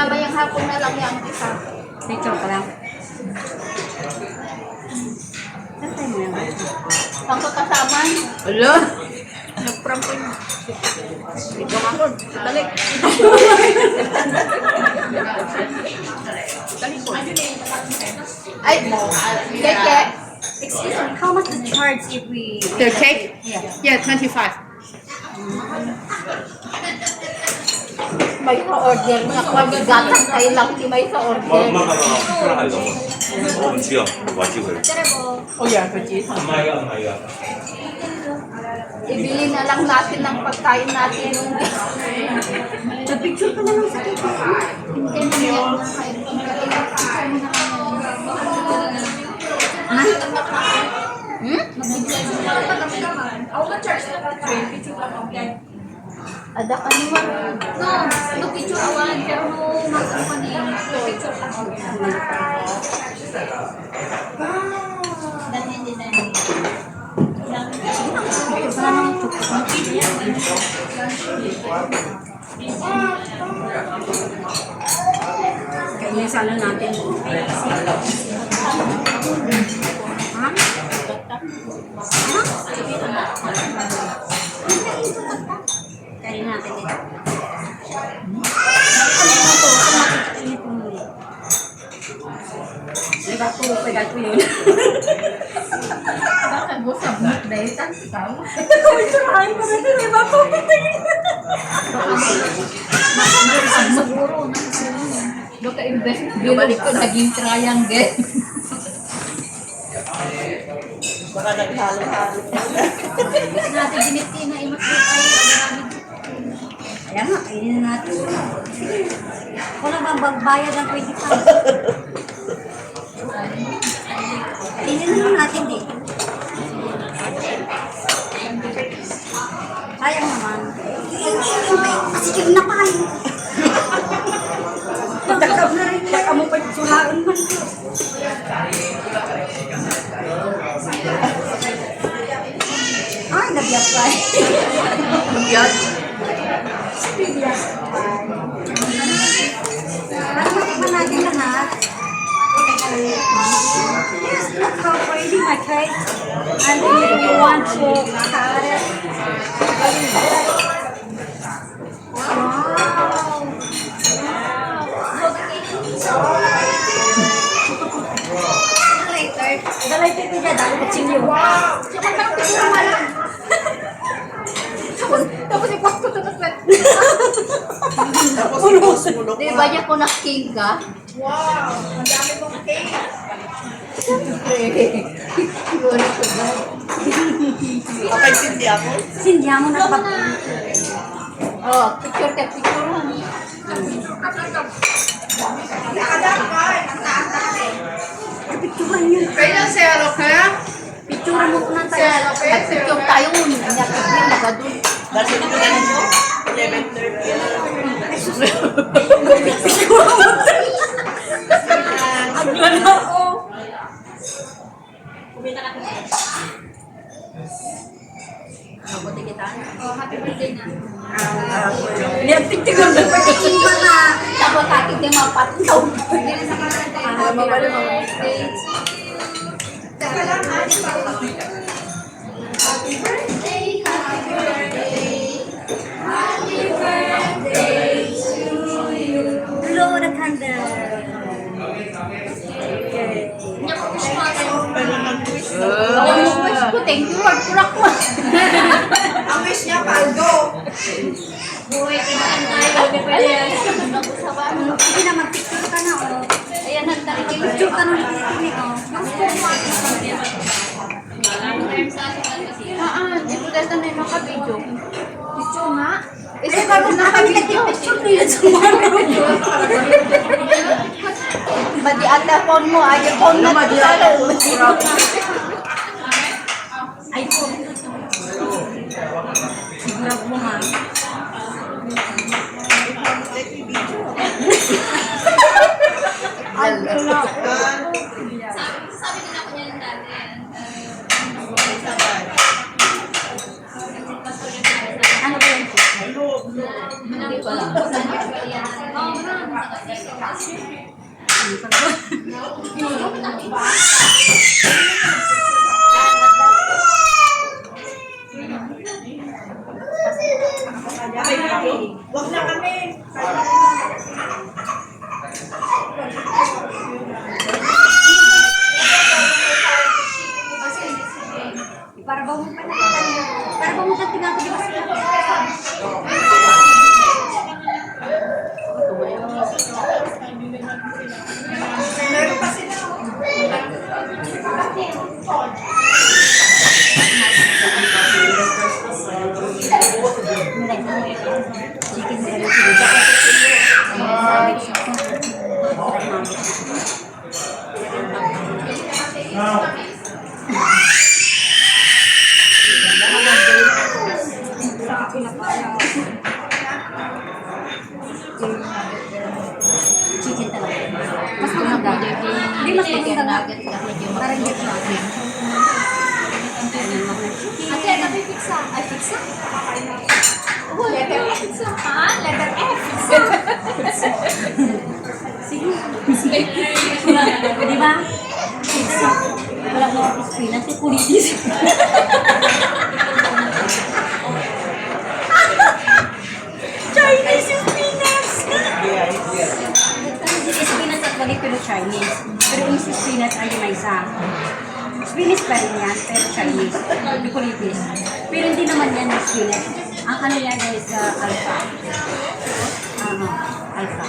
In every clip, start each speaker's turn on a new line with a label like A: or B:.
A: Mamayang hapon na lang yung isa.
B: Picture ka lang. Saan tayo mo yan?
A: Pangkakasaman.
C: Ala!
A: Nagprampoy mo.
C: Ikaw ako. Dali.
A: Ay, keke.
B: Excuse me, how much the charge if we...
C: The cake?
B: Yeah.
C: Yeah, 25.
A: May sa-order. Nakapagigatan kayo lang si may sa-order.
D: 엄마가 편하게 먹어. 먹으면 지어. 와지고.
C: Oh yeah, 그치.
D: 엄마이가.
A: Ibili na lang natin ng pagkain natin.
B: Picture ka na lang sa cake.
A: Hindi na yan na kayo. Ada ka naman.
E: No picture awan, pero no masuk pa niya. No picture pa. Dan hindi na yun.
B: Kaya sana natin. Ha? Kaya natin ito. Diba po, pwede ko yun.
A: Bakit mo sa book dahil saan ikaw?
B: Ay, ko rin, diba po,
A: Siguro na doon ka-invest. Binalik ko naging triangle.
C: Baka naghalo-halo.
E: Natin giniti na imat ko ay maraming.
B: Kaya nga, kainin na natin. Wala bang magbayad ng 25? Kainin na lang natin din. Sayang naman. Sige na pa kayo. Pagkakab na rin. Baka mo pa surain man. Ay, nabiyap pa eh.
C: Yan.
B: Nabiyap pa. Para matikman natin lahat. Yes, look how pretty my cake. And if you want to cut it. Later ko dyan, dahil kutsing yun.
A: Tapos ipos ko ito.
C: Tapos sulok
A: Di ba niya ko na-king ka?
C: Wow! Ang dami mong cake.
A: Siguro ko ba?
C: Okay, sindi ako.
B: Sindya mo na pa.
A: Oh, picture ka, picture mo.
B: Picturean yun.
C: Kaya zero kaya?
B: Picture mo na tayo.
A: Picture tayo, nakikita na ba doon?
C: Nasa dito na nito. 11:30.
B: Ang ganda ko. Mabuti kita.
E: Oh, happy birthday na.
B: Lihat picture na pagkakita na.
A: Tapos akin din mapataw.
E: Hindi na sa birthday. Happy birthday. Happy birthday, happy birthday. Happy birthday to you.
B: Blow the candle.
E: Niya ko wish mo tayo.
A: Ang wish ko, thank you Lord, kurak ko.
C: Ang wish niya, paldo.
E: Buhay ka na tayo. Happy birthday.
B: Sige na, mag-picture ka na, oh.
A: Ayan, nagtarik yung
B: Picture ka na ulit, oh.
A: dito dito na yung naka-video.
E: Picture nga.
A: Ito ka rin naka-video.
B: Picture na yun sa mga.
A: Madi ata phone mo, ayaw phone na
C: Madi
A: dito.
C: ata
B: iPhone. Sigurado mo, ha?
A: Ang wala.
E: Sabi din ako niya dati.
B: Ano ba yun?
A: Hindi ko alam.
E: Oh,
B: Para pumunta tingnan ko di ba?
C: Meron pa sila.
B: Chicken curry. Chicken talaga. Mas maganda. Hindi, mas maganda nga. Parang hindi ko
E: Ate, tapi pizza. Ay, pizza? Oh, letter F. Pizza. Ha? Letter F.
B: Di ba? Pizza. Wala ko ako spinach. Yung kulitis. Chinese yung spinach! Spinach at balik pero Chinese. Pero yung spinach ay yung isa. Spinach pa rin yan, pero Chinese. Yung kulitis. Pero hindi naman yan yung spinach. Ang ano yan is alpha. Ano? Alpha.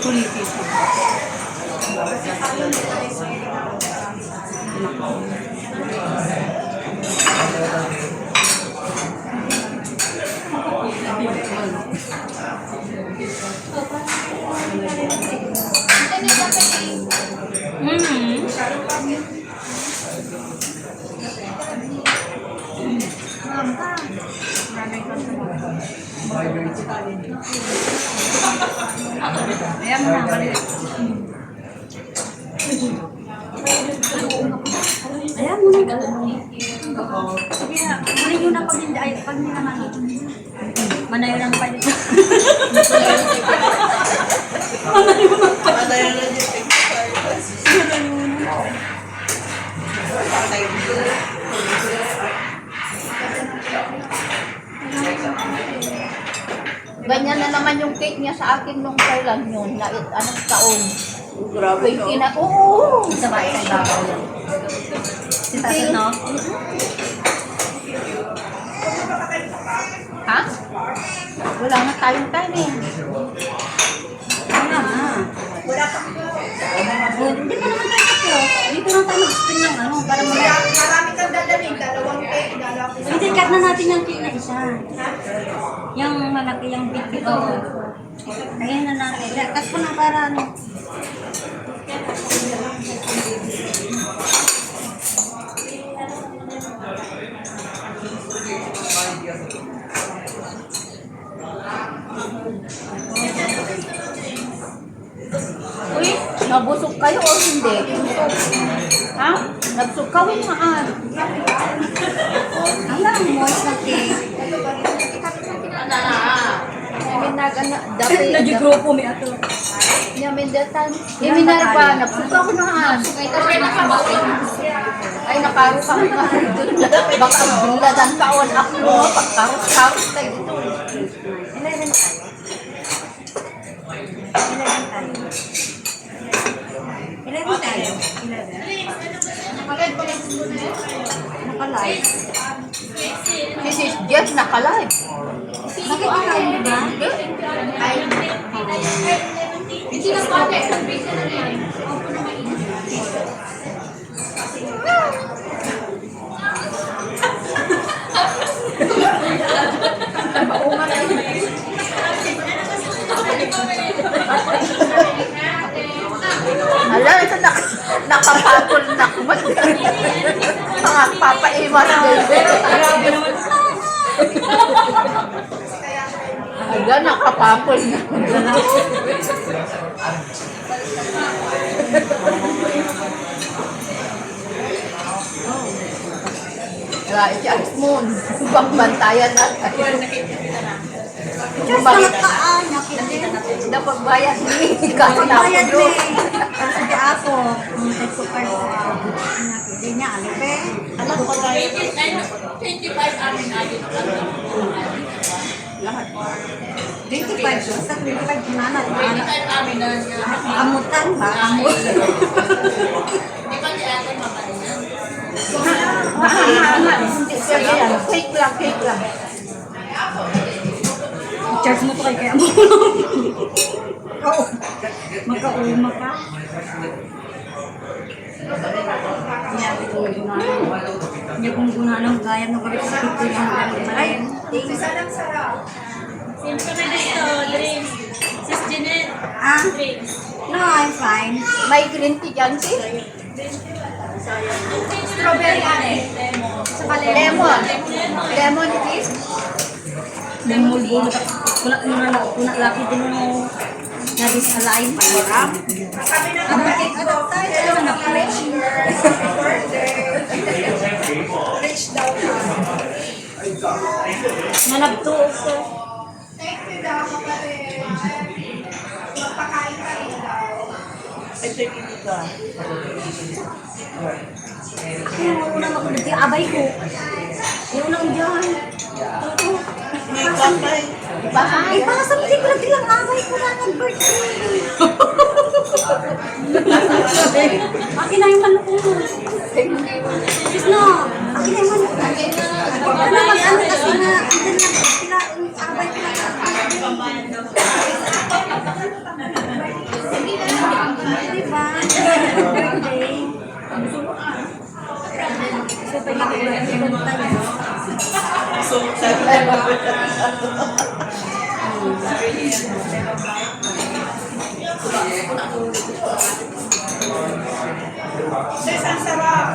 B: Kulitis.
E: Ate, dapat
B: Ayan na, mali. Ayan mo na. Sige na, mali nyo na pag hindi, ay, pag hindi naman. Manayaran pa dito.
C: Patay na yung
A: Ganyan na naman yung cake niya sa akin nung kailan yun, na anong taon.
C: Grabe, no?
A: Oo!
B: Sa bahay sa ibabaw yan. Si Tato, no?
A: Ha? Wala na tayong time eh.
B: Wala na.
C: Wala pa.
B: Hindi pa naman tayo tatlo. Dito lang tayo mag-spin ng ano, para
C: Kaya
B: mag-
C: marami kang dadaling. Dalawang cake, dalawang
B: Hindi, cut na natin yung cake na isa. Yung malaki, yung big big. Oo. Kaya na natin. Cut ko na para ano.
A: Uy, nabusog kayo o hindi? Ha? Nagsukawin maan.
B: Ang moist ng cake.
A: Yamin na gana, dati.
B: Nag-grupo mi ato.
A: Yamin datan. Yamin na pa, nagsukaw ko nahan. Ay, nakaro ka nga. Baka buladan kaon ako. Pagkarot-karot tayo dito.
B: 11 tayo. 11 tayo. 11 tayo. 11. Nakalive.
A: Si Sis Jeff nakalive.
B: Bakit ikaw, di ba?
E: Hindi na pa ate. Pizza na yan. Opo na mainit.
A: Hala, ito nakapapol na kumat. Mga papaiwas din. Aga, nakapapol na. Wala, i-charge mo. Pagbantayan natin.
B: Diyos, nakakaan. Nakita natin.
A: Dapat bayad ni kasi
B: Pagbayad
A: ako
B: ni.
A: doon.
B: Para sa di ako. Nag-super sa hindi niya, alipe.
C: Alam ko tayo.
E: 25 amin na yun.
A: Lahat.
B: 25 doon. Sa 25 ginanan. Amutan ba? Amut.
A: Cake lang, cake lang.
B: I-charge mo to kay kaya mo. Oo. Magkauma ka. Hindi kong gunahan ng gaya ng kapit sa pito yung
C: Ay, isa lang sarap.
E: Siyempre na dito, drinks. Sis Jeanette,
B: Ah?
E: drinks.
B: No, I'm fine.
A: May green tea yan, sis.
E: Strawberry ane. Saka
A: Lemon. Lemon tea.
B: Lemon bowl. Kuna laki din mo na disalign. Parang.
C: Kami na kapatid ko. Hello na rich. Rich daw na.
B: Nanagtuo ko.
C: Thank you daw kapatid. Magpakain ka rin daw.
B: Yung unang ako dito, abay ko. Yung unang dyan.
A: Bahay.
B: Eh, baka sabihin ko lang tilang abay ko na nag-birthday. Akin na yung manok mo. Sis no, akin na yung manok mo. Ano mag-ano kasi na, andun lang, sila, abay ko lang. Diba? Birthday. So, pag nakikita tayo.
C: Sis, ang sarap.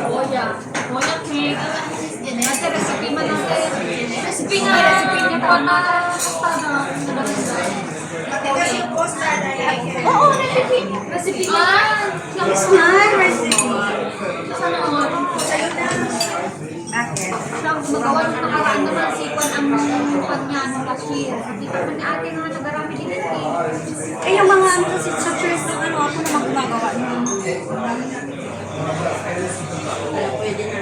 E: Kuya cake. Ate, recipe man natin. Recipe nga. Recipe niya pa na
C: Matigas yung poster na like it.
E: Oo, recipe. Recipe nga. Yung
B: Ay, recipe.
E: Sana all.
C: Sa'yo na.
B: Bakit?
E: Siyang magawa ng nakaraan naman si Juan ang bukan niya ng cashier. Dito naman ni ate naman nagarami din ito.
B: Eh, yung mga ano kasi sa church ng ano, ako naman gumagawa nun. Pwede na.